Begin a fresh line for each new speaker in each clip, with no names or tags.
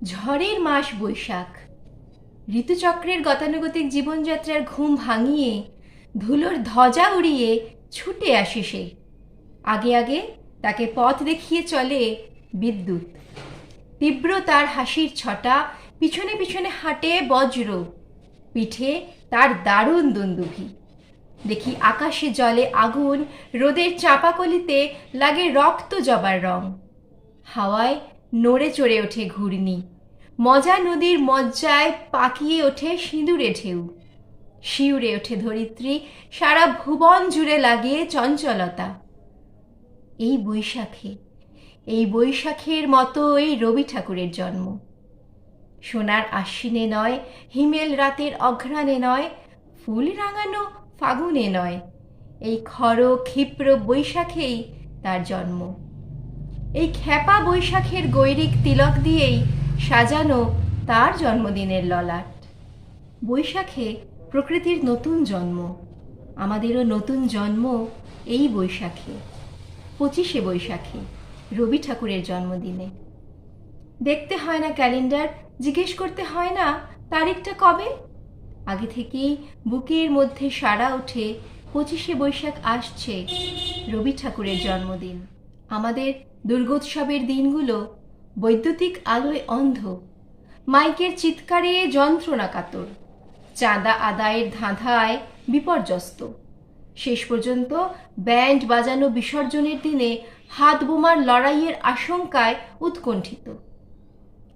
ঝড়ের মাস বৈশাখ। ঋতুচক্রের গতানুগতিক জীবনযাত্রার ঘুম ভাঙিয়ে ধুলোর ধ্বজা উড়িয়ে ছুটে আসে সে। আগে আগে তাকে পথ দেখিয়ে চলে বিদ্যুৎ। তীব্র তার হাসির ছটা, পিছনে পিছনে হাঁটে বজ্র, পিঠে তার দারুণ দুন্দুভি। দেখি আকাশে জলে আগুন, রোদের চাঁপাকলিতে লাগে রক্ত জবার রং। হাওয়ায় নড়ে চড়ে ওঠে ঘূর্ণি, মজা নদীর মজ্জায় পাকিয়ে ওঠে সিঁদুরে ঢেউ। শিউরে ওঠে ধরিত্রী, সারা ভুবন জুড়ে লাগে চঞ্চলতা। এই বৈশাখে, এই বৈশাখের মতো এই রবি ঠাকুরের জন্ম। সোনার আশ্বিনে নয়, হিমেল রাতের অঘ্রাণে নয়, ফুল রাঙানো ফাগুনে নয়, এই খর ক্ষিপ্র বৈশাখেই তার জন্ম। এই খ্যাপা বৈশাখের গৈরিক তিলক দিয়েই সাজানো তার জন্মদিনের ললাট। বৈশাখে প্রকৃতির নতুন জন্ম, আমাদেরও নতুন জন্ম এই বৈশাখে, 25শে বৈশাখে, রবি ঠাকুরের জন্মদিনে। দেখতে হয় না ক্যালেন্ডার, জিজ্ঞেস করতে হয় না তারিখটা কবে। আগে থেকেই বুকের মধ্যে সাড়া ওঠে 25শে বৈশাখ আসছে, রবি ঠাকুরের জন্মদিন। আমাদের দুর্গোৎসবের দিনগুলো বৈদ্যুতিক আলোয় অন্ধ, মাইকের চিৎকারে যন্ত্রণা কাতর, চাঁদা আদায়ের ধাঁধায় বিপর্যস্ত। শেষ পর্যন্ত ব্যান্ড বাজানো বিসর্জনের দিনে হাত বোমার লড়াইয়ের আশঙ্কায় উৎকণ্ঠিত।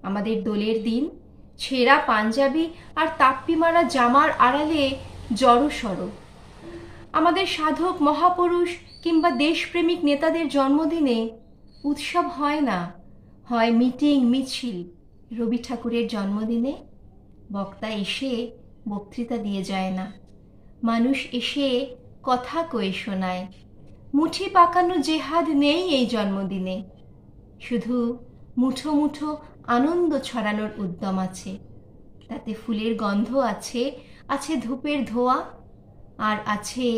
আমাদের দোলের দিন ছেঁড়া পাঞ্জাবি আর তাপ্পি মারা জামার আড়ালে জড়সড়। আমাদের সাধক মহাপুরুষ কিংবা দেশপ্রেমিক নেতাদের জন্মদিনে উৎসব হয় না, হয় মিটিং মিছিল। রবি ঠাকুরের জন্মদিনে বক্তা এসে বক্তৃতা দিয়ে যায় না, মানুষ এসে কথা কয়ে শোনায়। মুঠি পাকানো জেহাদ নেই এই জন্মদিনে, শুধু মুঠো মুঠো আনন্দ ছড়ানোর উদ্যম আছে। তাতে ফুলের গন্ধ আছে, আছে ধূপের ধোঁয়া, আর আছে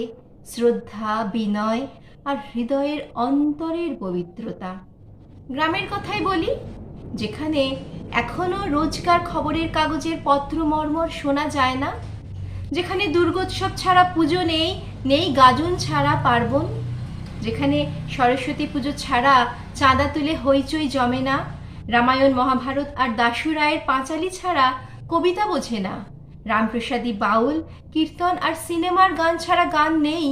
শ্রদ্ধা, বিনয় আর হৃদয়ের অন্তরের পবিত্রতা। গ্রামের কথাই বলি, যেখানে এখনো রোজকার খবরের কাগজের পত্র মর্মর শোনা যায় না, যেখানে দুর্গোৎসব ছাড়া পুজো নেই, নেই গাজন ছাড়া পার্বণ, যেখানে সরস্বতী পুজো ছাড়া চাঁদা তুলে হইচই জমে না, রামায়ণ মহাভারত আর দাশু রায়ের পাঁচালী ছাড়া কবিতা বোঝে না, রামপ্রসাদী বাউল, কীর্তন আর সিনেমার গান ছাড়া গান নেই,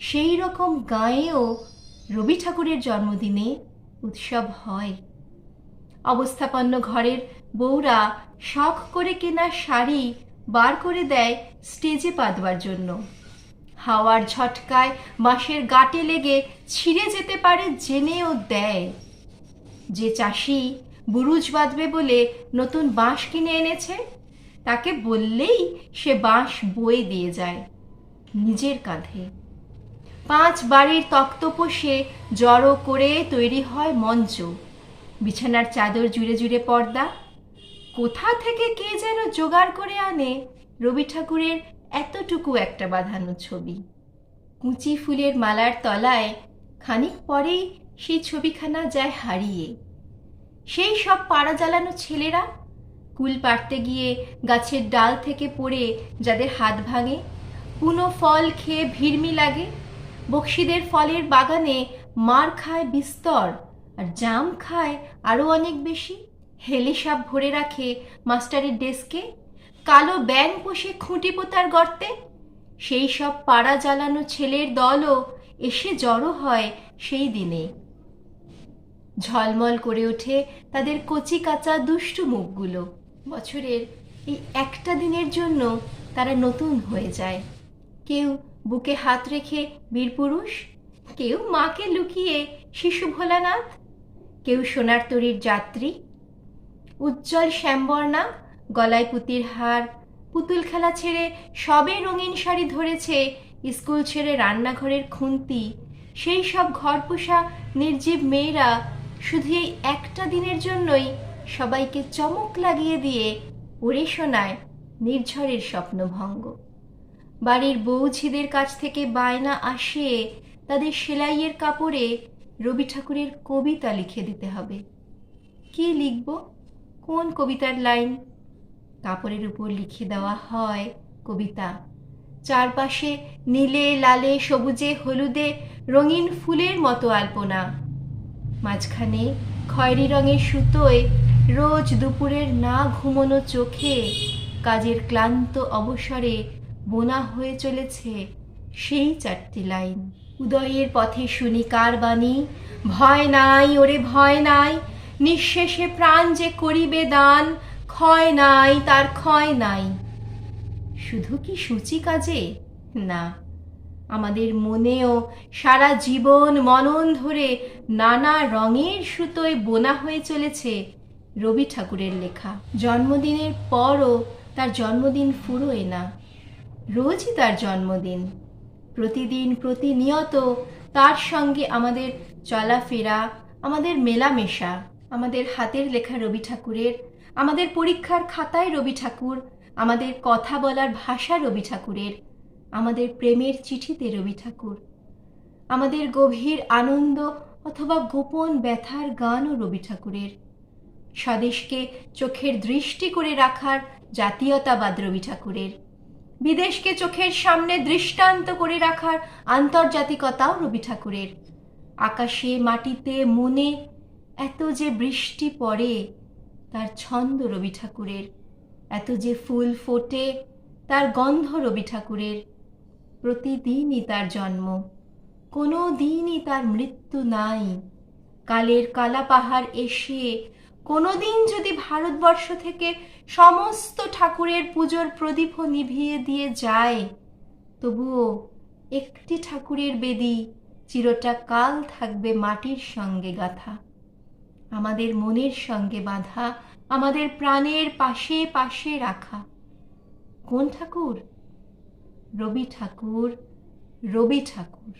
সেই রকম গাঁয়েও রবি ঠাকুরের জন্মদিনে উৎসব হয়। অবস্থাপন্ন ঘরের বউরা শখ করে কেনা শাড়ি বার করে দেয় স্টেজে পাতবার জন্য। হাওয়ার ঝটকায় বাঁশের গাঁটে লেগে ছিঁড়ে যেতে পারে জেনেও দেয়। যে চাষি বুরুজ বাঁধবে বলে নতুন বাঁশ কিনে এনেছে, তাকে বললেই সে বাঁশ বয়ে দিয়ে যায় নিজের কাঁধে। 5 বাড়ির তক্তপোষে জড়ো করে তৈরি হয় মঞ্চ, বিছানার চাদর জুড়ে জুড়ে পর্দা। কোথা থেকে কে যেন জোগাড় করে আনে রবি ঠাকুরের এতটুকু একটা বাঁধানো ছবি। কুঁচি ফুলের মালার তলায় খানিক পরেই সেই ছবিখানা যায় হারিয়ে। সেই সব পাড়া জ্বালানো ছেলেরা কুল পাড়তে গিয়ে গাছের ডাল থেকে পড়ে যাদের হাত ভাঙে, পুনো ফল খেয়ে ভিড়মি লাগে, বক্সিদের ফলের বাগানে মার খায় বিস্তর, আর জাম খায় আরও অনেক বেশি, হেলে সাপ ভরে রাখে মাস্টারের ডেস্কে, কালো ব্যাঙ পোষে খুঁটি পোতার গর্তে। সেই সব পাড়া জ্বালানো ছেলের দলও এসে জড়ো হয় সেই দিনে। ঝলমল করে ওঠে তাদের কচি কাঁচা দুষ্টু মুখগুলো। বছরের এই একটা দিনের জন্য তারা নতুন হয়ে যায়। কেউ বুকে হাত রেখে বীরপুরুষ, কেউ মাকে লুকিয়ে শিশু ভোলানাথ, কেউ সোনার তরীর যাত্রী। উজ্জ্বল শ্যামবর্ণা, গলায় পুতির হার, পুতুল খেলা ছেড়ে সবে রঙিন শাড়ি ধরেছে, স্কুল ছেড়ে রান্নাঘরের খুন্তি। সেই সব ঘরপোষা নির্জীব মেয়েরা শুধু এই একটা দিনের জন্যই সবাইকে চমক লাগিয়ে দিয়ে পড়ে শোনায় নির্ঝরের স্বপ্নভঙ্গ। বাড়ির বউঝিদের কাছ থেকে বায়না আসে তাদের সেলাইয়ের কাপড়ে রবি ঠাকুরের কবিতা লিখে দিতে হবে। কি লিখব, কোন কবিতার লাইন? কাপড়ের উপর লিখে দেওয়া হয় কবিতা। চারপাশে নীলে লালে সবুজে হলুদে রঙিন ফুলের মতো আলপনা। মাঝখানে খয়েরি রঙের সুতোয় রোজ দুপুরের না ঘুমোনো চোখে কাজের ক্লান্ত অবসরে বোনা হয়ে চলেছে সেই 4টি লাইন। উদয়ের পথে শুনি কার বাণী, ভয় নাই ওরে ভয় নাই, নিঃশেষে প্রাণ যে করিবে দান, ক্ষয় নাই তার ক্ষয় নাই। শুধু কি সূচি কাজে? না, আমাদের মনেও সারা জীবন মনন ধরে নানা রঙের সুতোয় বোনা হয়ে চলেছে রবি ঠাকুরের লেখা। জন্মদিনের পরও তার জন্মদিন ফুরোয় না, রোজই তার জন্মদিন। প্রতিদিন প্রতিনিয়ত তার সঙ্গে আমাদের চলাফেরা, আমাদের মেলামেশা। আমাদের হাতের লেখা রবি ঠাকুরের, আমাদের পরীক্ষার খাতায় রবি ঠাকুর, আমাদের কথা বলার ভাষা রবি ঠাকুরের, আমাদের প্রেমের চিঠিতে রবি ঠাকুর, আমাদের গভীর আনন্দ অথবা গোপন ব্যথার গানও রবি ঠাকুরের, স্বদেশকে চোখের দৃষ্টি করে রাখার জাতীয়তাবাদ রবি ঠাকুরের, বিদেশকে চোখের সামনে দৃষ্টান্ত করে রাখার আন্তর্জাতিকতাও রবি ঠাকুরের। আকাশে মাটিতে মনে এত যে বৃষ্টি পড়ে তার ছন্দ রবি ঠাকুরের, এত যে ফুল ফোটে তার গন্ধ রবি ঠাকুরের। প্রতিদিনই তার জন্ম, কোনো দিনই তার মৃত্যু নাই। কালের কালা পাহাড় এসে কোনো দিন যদি ভারতবর্ষ থেকে সমস্ত ঠাকুরের পুজোর প্রদীপও নিভিয়ে দিয়ে যায়, তবুও একটি ঠাকুরের বেদি চিরটা কাল থাকবে মাটির সঙ্গে গাঁথা, আমাদের মনের সঙ্গে বাঁধা, আমাদের প্রাণের পাশে পাশে রাখা। কোন ঠাকুর? রবি ঠাকুর, রবি ঠাকুর।